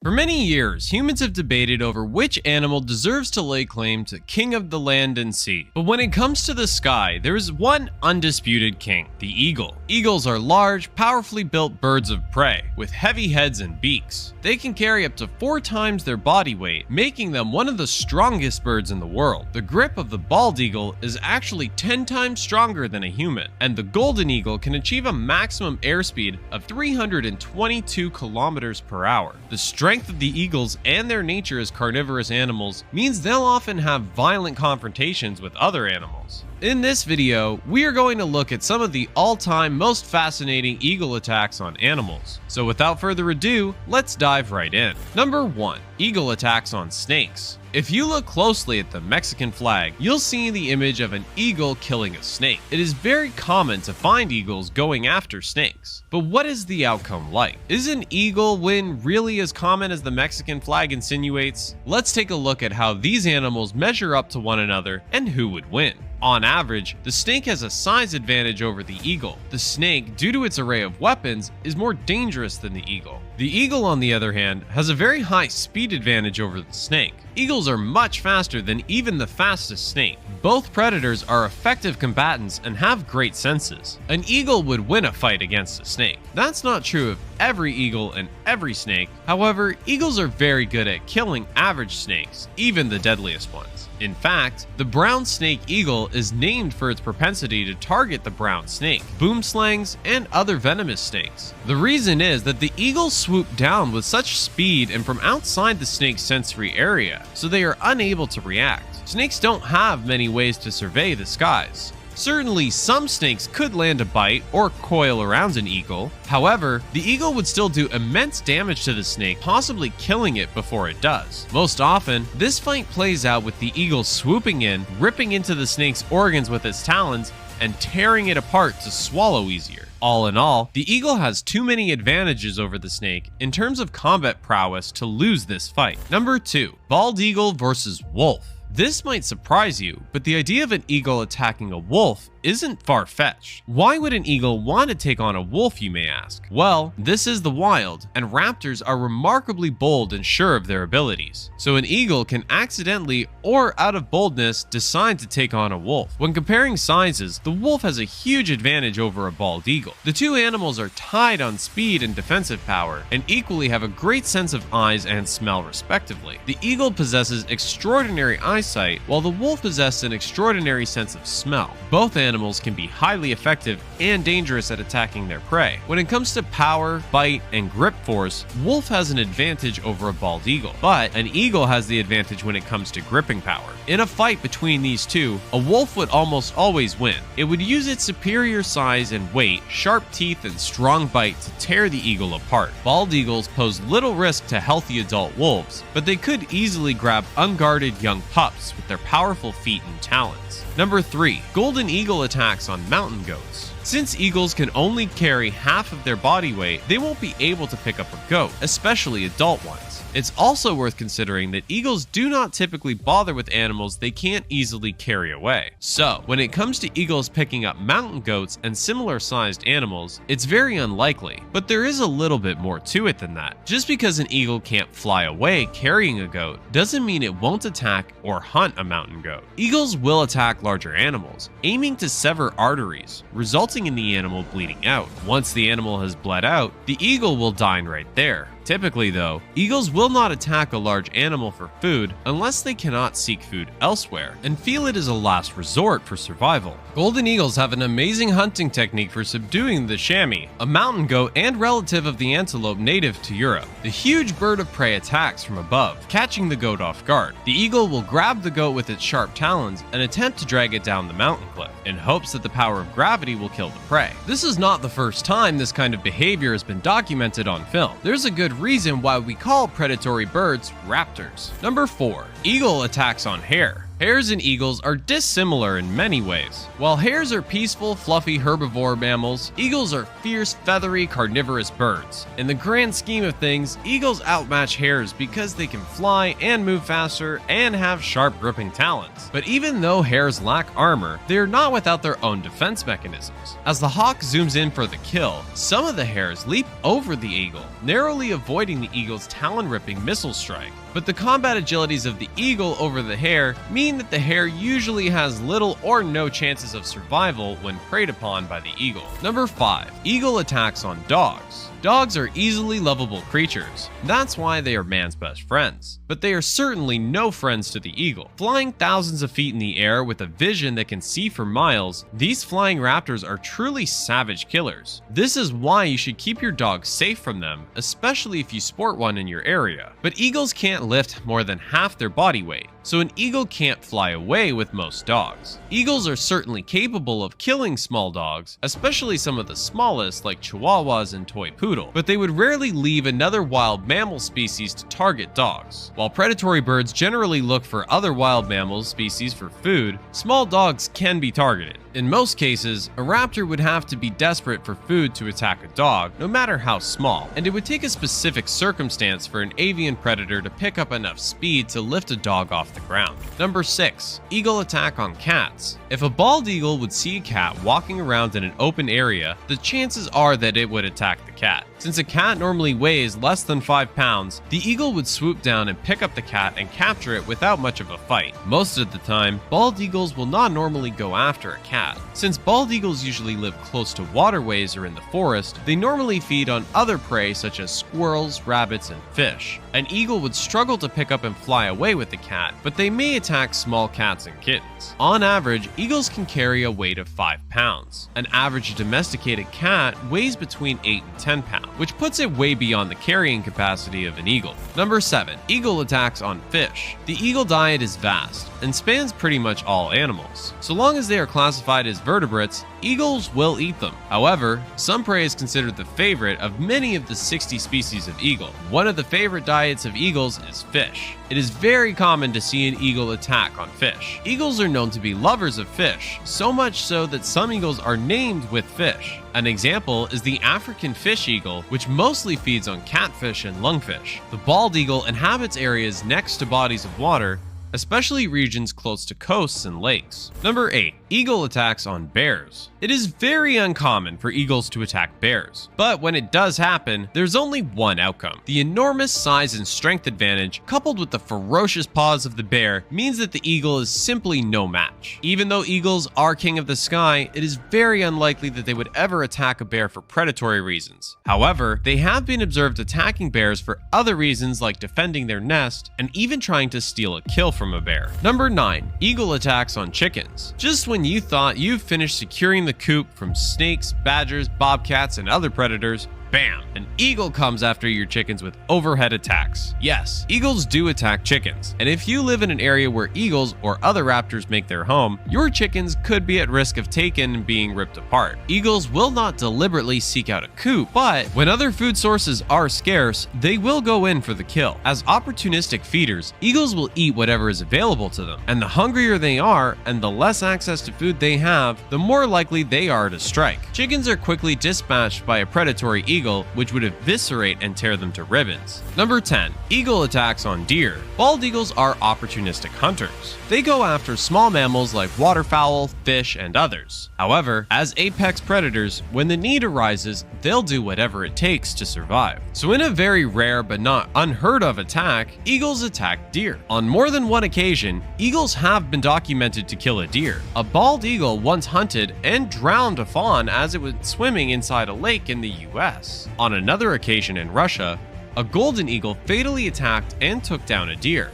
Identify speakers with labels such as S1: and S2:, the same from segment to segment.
S1: For many years, humans have debated over which animal deserves to lay claim to king of the land and sea. But when it comes to the sky, there is one undisputed king, the eagle. Eagles are large, powerfully built birds of prey, with heavy heads and beaks. They can carry up to 4 times their body weight, making them one of the strongest birds in the world. The grip of the bald eagle is actually 10 times stronger than a human, and the golden eagle can achieve a maximum airspeed of 322 kilometers per hour. The strength of the eagles and their nature as carnivorous animals means they'll often have violent confrontations with other animals. In this video, we are going to look at some of the all-time most fascinating eagle attacks on animals. So without further ado, let's dive right in. Number 1. Eagle attacks on snakes. If you look closely at the Mexican flag, you'll see the image of an eagle killing a snake. It is very common to find eagles going after snakes. But what is the outcome like? Is an eagle win really as common as the Mexican flag insinuates? Let's take a look at how these animals measure up to one another and who would win. On average, the snake has a size advantage over the eagle. The snake, due to its array of weapons, is more dangerous than the eagle. The eagle, on the other hand, has a very high speed advantage over the snake. Eagles are much faster than even the fastest snake. Both predators are effective combatants and have great senses. An eagle would win a fight against a snake. That's not true of every eagle and every snake. However, eagles are very good at killing average snakes, even the deadliest ones. In fact, the brown snake eagle is named for its propensity to target the brown snake, boomslangs, and other venomous snakes. The reason is that the eagles swoop down with such speed and from outside the snake's sensory area, so they are unable to react. Snakes don't have many ways to survey the skies. Certainly, some snakes could land a bite or coil around an eagle. However, the eagle would still do immense damage to the snake, possibly killing it before it does. Most often, this fight plays out with the eagle swooping in, ripping into the snake's organs with its talons, and tearing it apart to swallow easier. All in all, the eagle has too many advantages over the snake in terms of combat prowess to lose this fight. Number 2. Bald eagle versus wolf. This might surprise you, but the idea of an eagle attacking a wolf isn't far-fetched. Why would an eagle want to take on a wolf, you may ask? Well, this is the wild, and raptors are remarkably bold and sure of their abilities. So an eagle can accidentally or out of boldness decide to take on a wolf. When comparing sizes, the wolf has a huge advantage over a bald eagle. The two animals are tied on speed and defensive power, and equally have a great sense of eyes and smell respectively. The eagle possesses extraordinary eyesight, while the wolf possesses an extraordinary sense of smell. Both animals can be highly effective and dangerous at attacking their prey. When it comes to power, bite, and grip force, wolf has an advantage over a bald eagle, but an eagle has the advantage when it comes to gripping power. In a fight between these two, a wolf would almost always win. It would use its superior size and weight, sharp teeth, and strong bite to tear the eagle apart. Bald eagles pose little risk to healthy adult wolves, but they could easily grab unguarded young pups with their powerful feet and talons. Number 3. Golden eagle attacks on mountain goats. Since eagles can only carry half of their body weight, they won't be able to pick up a goat, especially adult ones. It's also worth considering that eagles do not typically bother with animals they can't easily carry away. So, when it comes to eagles picking up mountain goats and similar sized animals, it's very unlikely, but there is a little bit more to it than that. Just because an eagle can't fly away carrying a goat doesn't mean it won't attack or hunt a mountain goat. Eagles will attack larger animals, aiming to sever arteries, resulting in the animal bleeding out. Once the animal has bled out, the eagle will dine right there. Typically though, eagles will not attack a large animal for food unless they cannot seek food elsewhere and feel it is a last resort for survival. Golden eagles have an amazing hunting technique for subduing the chamois, a mountain goat and relative of the antelope native to Europe. The huge bird of prey attacks from above, catching the goat off guard. The eagle will grab the goat with its sharp talons and attempt to drag it down the mountain cliff, in hopes that the power of gravity will kill the prey. This is not the first time this kind of behavior has been documented on film. There's a good reason why we call predatory birds raptors. Number 4. Eagle attacks on hare. Hares and eagles are dissimilar in many ways. While hares are peaceful, fluffy herbivore mammals, eagles are fierce, feathery, carnivorous birds. In the grand scheme of things, eagles outmatch hares because they can fly and move faster and have sharp gripping talons. But even though hares lack armor, they are not without their own defense mechanisms. As the hawk zooms in for the kill, some of the hares leap over the eagle, narrowly avoiding the eagle's talon-ripping missile strike. But the combat agilities of the eagle over the hare mean that the hare usually has little or no chances of survival when preyed upon by the eagle. Number 5. Eagle attacks on dogs. Dogs are easily lovable creatures. That's why they are man's best friends. But they are certainly no friends to the eagle. Flying thousands of feet in the air with a vision that can see for miles, these flying raptors are truly savage killers. This is why you should keep your dog safe from them, especially if you sport one in your area. But eagles can't lift more than half their body weight, so an eagle can't fly away with most dogs. Eagles are certainly capable of killing small dogs, especially some of the smallest like chihuahuas and toy poodle, but they would rarely leave another wild mammal species to target dogs. While predatory birds generally look for other wild mammal species for food, small dogs can be targeted. In most cases, a raptor would have to be desperate for food to attack a dog, no matter how small, and it would take a specific circumstance for an avian predator to pick up enough speed to lift a dog off the ground. Number 6. Eagle attack on cats. If a bald eagle would see a cat walking around in an open area, the chances are that it would attack the cat. Since a cat normally weighs less than 5 pounds, the eagle would swoop down and pick up the cat and capture it without much of a fight. Most of the time, bald eagles will not normally go after a cat. Since bald eagles usually live close to waterways or in the forest, they normally feed on other prey such as squirrels, rabbits, and fish. An eagle would struggle to pick up and fly away with the cat, but they may attack small cats and kittens. On average, eagles can carry a weight of 5 pounds. An average domesticated cat weighs between 8 and 10 pounds, which puts it way beyond the carrying capacity of an eagle. Number 7. Eagle attacks on fish. The eagle diet is vast and spans pretty much all animals. So long as they are classified as vertebrates, eagles will eat them. However, some prey is considered the favorite of many of the 60 species of eagle. One of the favorite diets of eagles is fish. It is very common to see an eagle attack on fish. Eagles are known to be lovers of fish, so much so that some eagles are named with fish. An example is the African fish eagle, which mostly feeds on catfish and lungfish. The bald eagle inhabits areas next to bodies of water, especially regions close to coasts and lakes. Number 8. Eagle attacks on bears. It is very uncommon for eagles to attack bears, but when it does happen, there's only one outcome. The enormous size and strength advantage, coupled with the ferocious paws of the bear, means that the eagle is simply no match. Even though eagles are king of the sky, it is very unlikely that they would ever attack a bear for predatory reasons. However, they have been observed attacking bears for other reasons like defending their nest and even trying to steal a kill from a bear. Number 9. Eagle attacks on chickens. Just when you thought you've finished securing the coop from snakes, badgers, bobcats, and other predators, bam! An eagle comes after your chickens with overhead attacks. Yes, eagles do attack chickens, and if you live in an area where eagles or other raptors make their home, your chickens could be at risk of taken and being ripped apart. Eagles will not deliberately seek out a coop, but when other food sources are scarce, they will go in for the kill. As opportunistic feeders, eagles will eat whatever is available to them, and the hungrier they are and the less access to food they have, the more likely they are to strike. Chickens are quickly dispatched by a predatory eagle, which would eviscerate and tear them to ribbons. Number 10. Eagle attacks on deer. Bald eagles are opportunistic hunters. They go after small mammals like waterfowl, fish, and others. However, as apex predators, when the need arises, they'll do whatever it takes to survive. So in a very rare but not unheard of attack, eagles attack deer. On more than one occasion, eagles have been documented to kill a deer. A bald eagle once hunted and drowned a fawn as it was swimming inside a lake in the US. On another occasion in Russia, a golden eagle fatally attacked and took down a deer.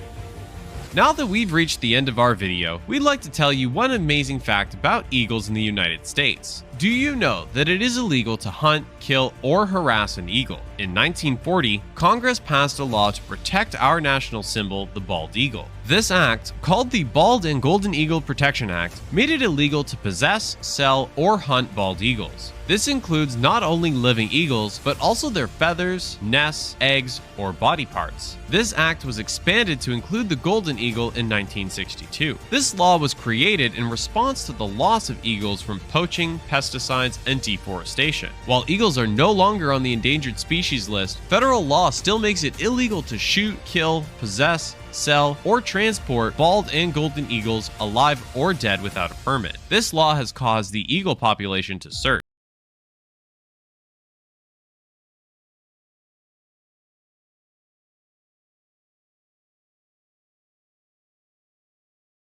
S1: Now that we've reached the end of our video, we'd like to tell you one amazing fact about eagles in the United States. Do you know that it is illegal to hunt, kill, or harass an eagle? In 1940, Congress passed a law to protect our national symbol, the bald eagle. This act, called the Bald and Golden Eagle Protection Act, made it illegal to possess, sell, or hunt bald eagles. This includes not only living eagles, but also their feathers, nests, eggs, or body parts. This act was expanded to include the golden eagle in 1962. This law was created in response to the loss of eagles from poaching, pesticides, and deforestation. While eagles are no longer on the endangered species list, federal law still makes it illegal to shoot, kill, possess, sell, or transport bald and golden eagles alive or dead without a permit. This law has caused the eagle population to surge.